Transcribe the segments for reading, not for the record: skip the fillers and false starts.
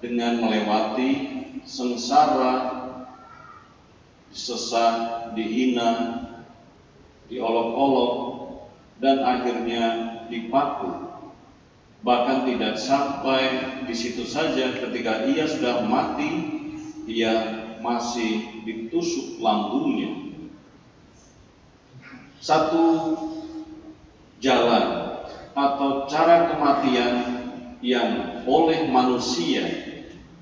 dengan melewati sengsara, disesat, dihina, diolok-olok, dan akhirnya dipaku. Bahkan tidak sampai di situ saja, ketika ia sudah mati, ia masih ditusuk lambungnya. Satu jalan atau cara kematian yang oleh manusia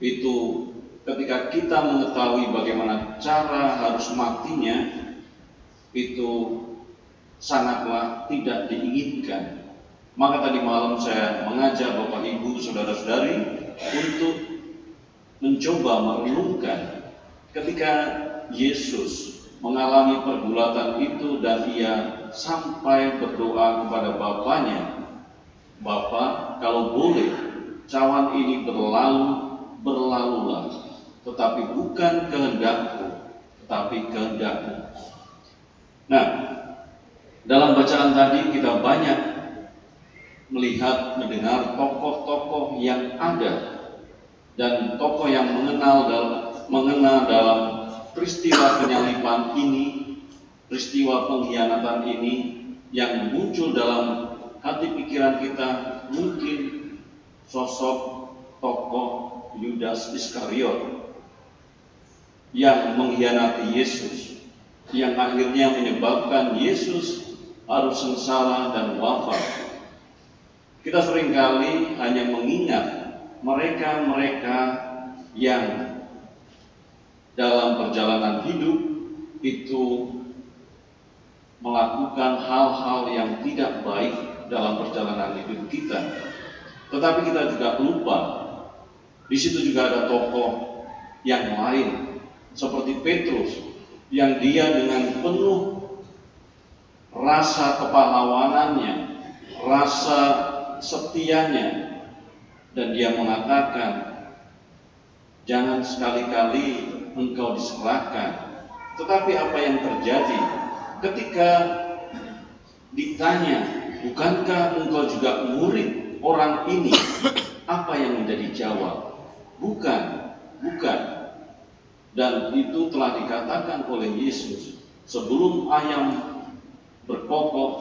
itu, ketika kita mengetahui bagaimana cara harus matinya, itu sangatlah tidak diinginkan. Maka tadi malam saya mengajak Bapak Ibu, saudara-saudari untuk mencoba merenungkan ketika Yesus mengalami pergulatan itu dan ia sampai berdoa kepada Bapaknya, "Bapa, kalau boleh cawan ini berlalulah, tetapi bukan kehendakku, tetapi kehendak-Mu." Nah, dalam bacaan tadi kita banyak melihat, mendengar tokoh-tokoh yang ada dan tokoh yang mengenal dalam peristiwa penyaliban ini, peristiwa pengkhianatan ini, yang muncul dalam hati pikiran kita mungkin sosok tokoh Yudas Iskariot yang mengkhianati Yesus, yang akhirnya menyebabkan Yesus harus sengsara dan wafat. Kita seringkali hanya mengingat mereka-mereka yang dalam perjalanan hidup itu melakukan hal-hal yang tidak baik dalam perjalanan hidup kita. Tetapi kita juga lupa, di situ juga ada tokoh yang lain seperti Petrus, yang dia dengan penuh rasa kepahlawanannya, rasa setianya, dan dia mengatakan, "Jangan sekali-kali engkau diserahkan." Tetapi apa yang terjadi ketika ditanya, "Bukankah engkau juga murid orang ini?" Apa yang menjadi jawab? Bukan. Dan itu telah dikatakan oleh Yesus, "Sebelum ayam berkokok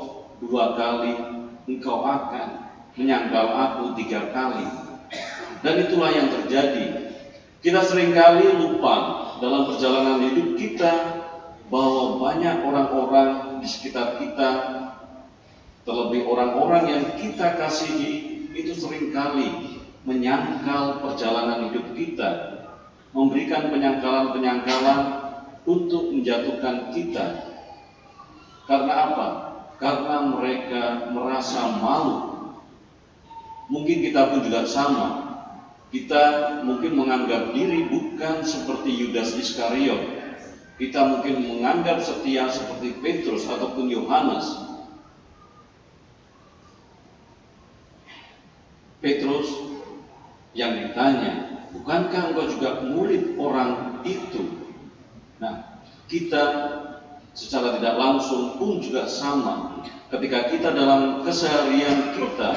2 kali, engkau akan menyangkal aku 3 kali." Dan itulah yang terjadi. Kita seringkali lupa dalam perjalanan hidup kita bahwa banyak orang-orang di sekitar kita, terlebih orang-orang yang kita kasihi, itu seringkali menyangkal perjalanan hidup kita, memberikan penyangkalan-penyangkalan untuk menjatuhkan kita. Karena apa? Karena mereka merasa malu. Mungkin kita pun juga sama. Kita mungkin menganggap diri bukan seperti Yudas Iskariot. Kita mungkin menganggap setia seperti Petrus ataupun Yohanes. Petrus yang ditanya, "Bukankah engkau juga murid orang itu?" Nah, kita secara tidak langsung pun juga sama. Ketika kita dalam keseharian kita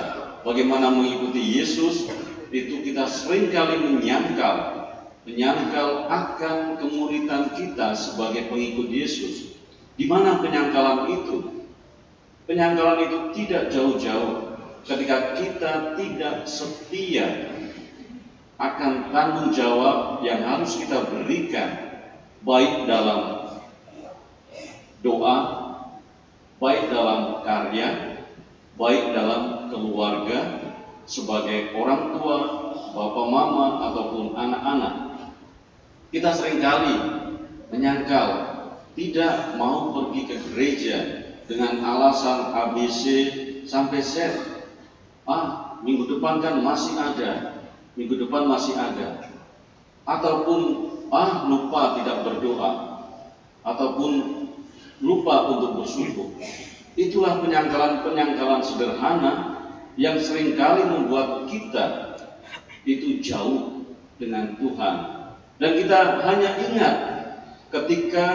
bagaimana mengikuti Yesus, itu kita seringkali menyangkal akan kemuridan kita sebagai pengikut Yesus. Di mana penyangkalan itu? Penyangkalan itu tidak jauh-jauh ketika kita tidak setia akan tanggung jawab yang harus kita berikan, baik dalam doa, baik dalam karya, baik dalam keluarga, sebagai orang tua, bapak mama, ataupun anak-anak. Kita seringkali menyangkal, tidak mau pergi ke gereja dengan alasan ABC sampai Z. Minggu depan kan masih ada, minggu depan masih ada. Ataupun lupa tidak berdoa, ataupun lupa untuk bersyukur. Itulah penyangkalan-penyangkalan sederhana yang seringkali membuat kita itu jauh dengan Tuhan. Dan kita hanya ingat ketika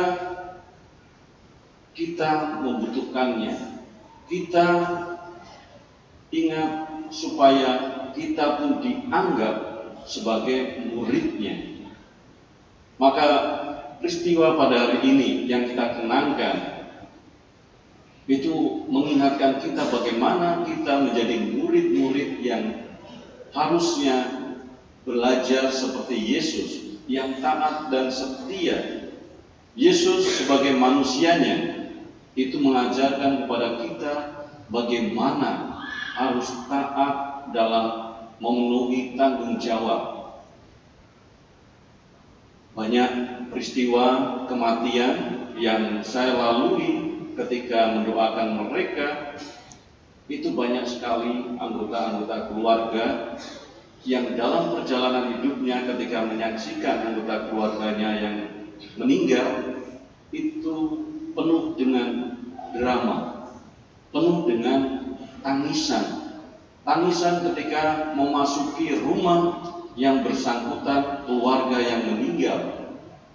kita membutuhkannya. Kita ingat supaya kita pun dianggap sebagai muridnya. Maka peristiwa pada hari ini yang kita kenangkan itu mengingatkan kita bagaimana kita menjadi murid-murid yang harusnya belajar seperti Yesus yang taat dan setia. Yesus sebagai manusianya itu mengajarkan kepada kita bagaimana harus taat dalam memenuhi tanggung jawab. Banyak peristiwa kematian yang saya lalui ketika mendoakan mereka, itu banyak sekali anggota-anggota keluarga yang dalam perjalanan hidupnya ketika menyaksikan anggota keluarganya yang meninggal, itu penuh dengan drama, penuh dengan tangisan. Tangisan ketika memasuki rumah yang bersangkutan, keluarga yang meninggal.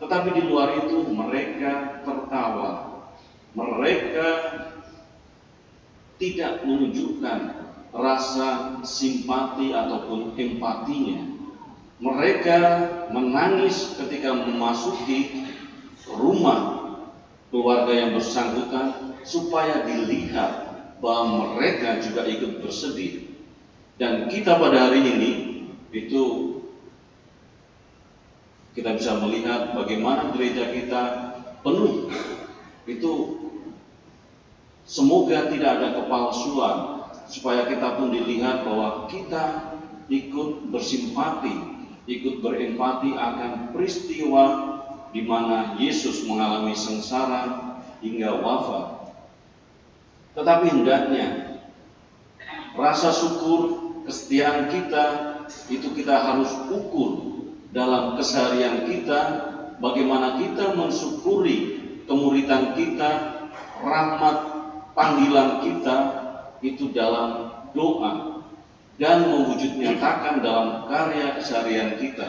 Tetapi di luar itu mereka tertawa. Mereka tidak menunjukkan rasa simpati ataupun empatinya. Mereka menangis ketika memasuki rumah keluarga yang bersangkutan supaya dilihat bahwa mereka juga ikut bersedih. Dan kita pada hari ini itu kita bisa melihat bagaimana gereja kita penuh. Itu semoga tidak ada kepalsuan, supaya kita pun dilihat bahwa kita ikut bersimpati, ikut berempati akan peristiwa di mana Yesus mengalami sengsara hingga wafat. Tetapi hendaknya rasa syukur, kesetiaan kita itu kita harus ukur dalam keseharian kita, bagaimana kita mensyukuri kemuridan kita, rahmat panggilan kita itu dalam doa dan mewujud nyatakan dalam karya keseharian kita.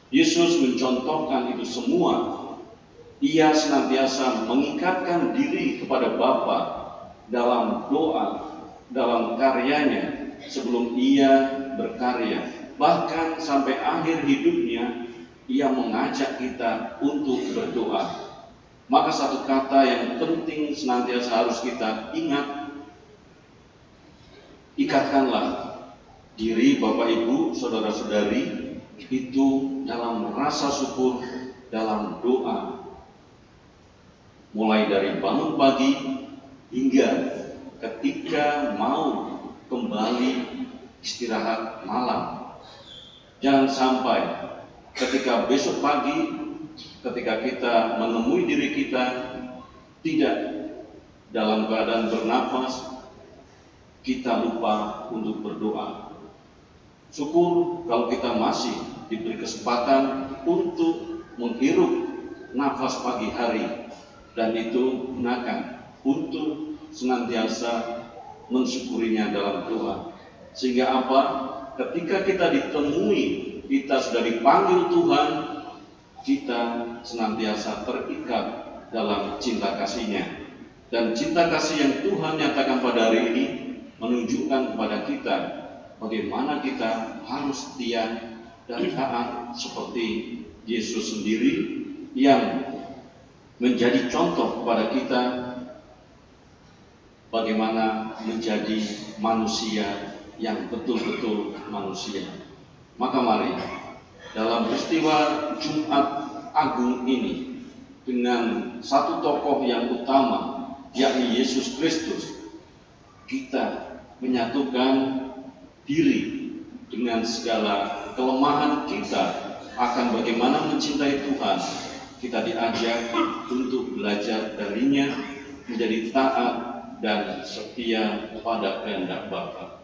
Yesus mencontohkan itu semua. Ia senantiasa mengikatkan diri kepada Bapa dalam doa, dalam karyanya sebelum ia berkarya. Bahkan sampai akhir hidupnya ia mengajak kita untuk berdoa. Maka satu kata yang penting senantiasa harus kita ingat, ikatkanlah diri Bapak Ibu, saudara-saudari itu dalam rasa syukur, dalam doa. Mulai dari bangun pagi hingga ketika mau kembali istirahat malam. Jangan sampai ketika besok pagi, ketika kita menemui diri kita tidak dalam keadaan bernafas, kita lupa untuk berdoa. Syukur kalau kita masih diberi kesempatan untuk menghirup nafas pagi hari, dan itu gunakan untuk senantiasa mensyukurinya dalam doa. Sehingga apa? Ketika kita ditemui, kita sudah dipanggil Tuhan, kita senantiasa terikat dalam cinta kasih-Nya. Dan cinta kasih yang Tuhan nyatakan pada hari ini menunjukkan kepada kita bagaimana kita harus setia dan taat seperti Yesus sendiri yang menjadi contoh kepada kita bagaimana menjadi manusia yang betul-betul manusia. Maka mari dalam peristiwa Jumat Agung ini, dengan satu tokoh yang utama yakni Yesus Kristus, kita menyatukan diri dengan segala kelemahan kita akan bagaimana mencintai Tuhan. Kita diajak untuk belajar darinya, menjadi taat dan setia kepada kehendak Bapa.